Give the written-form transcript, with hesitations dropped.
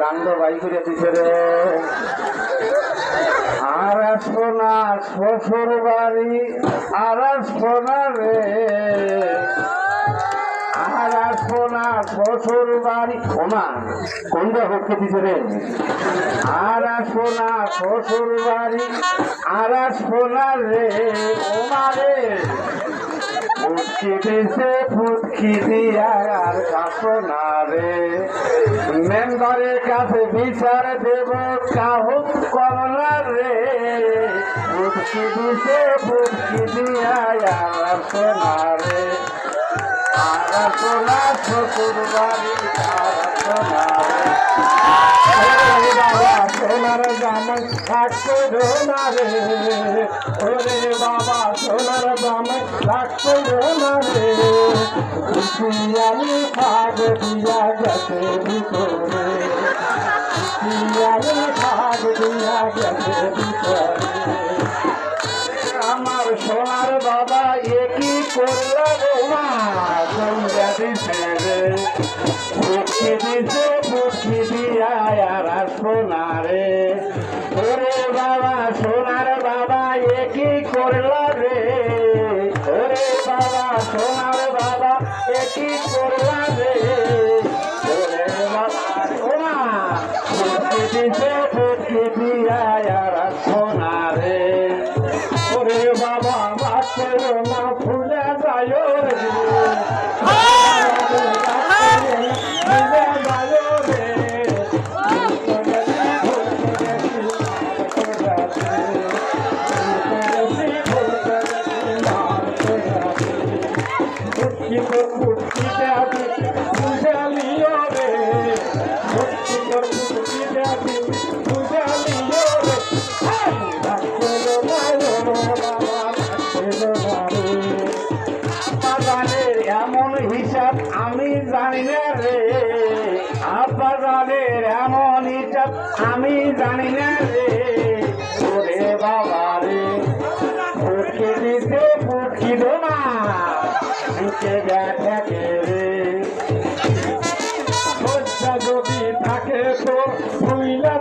কান্দ by করে দিছে রে। আর আসবো না শ্বশুর বাড়ি, আর আসবো না রে, আর আসবো না শ্বশুর বাড়ি। ওমা কোনটা হচ্ছে দিছে রে। আর আসবো না শ্বশুর বাড়ি, আর আসবো না রে, ওমা রে ফুটকি দিছে ফুটকি দিয়া আর কাছো না রে। মেম্বারের কাছে বিচার দেব কাহুক কমলা রে। ফুটকি দিছে ফুটকি দিয়া আর কাছো না রে। আর সোনা শ্বশুর বাড়ি, আর সোনা রে। বাবা সোনার জামাই থাকতো না রে, ওরে বাবা সোনার জামাই থাকতো না রে। আমি ভাগ দিয়া গেছে ভিতরে, আমি ভাগ দিয়া গেছে ভিতরে। আমার সোনার বাবা একই করলো মা দিছে রে। ফুটকি দিছে ফুটকি দিয়া আর সোনা রে। ওরে বাবা সোনার বাবা একই করলো রে। ওরে বাবা সোনার বাবা একই করলো রে। ওরে বাবা সোনা ফুটকি দিছে ফুটকি দিয়া আর সোনা রে। ওরে বাবা বাচ্চা না ফুলে যায় রে, এমন হিসাব আমি জানি না রে। আব্বাজানের এমন হিসাব আমি জানি না রে। ওরে বাবা রে ফুটকি দিতে ফুটকি দো না বুকে থাকে রে। যদি থাকে তো ভুইলা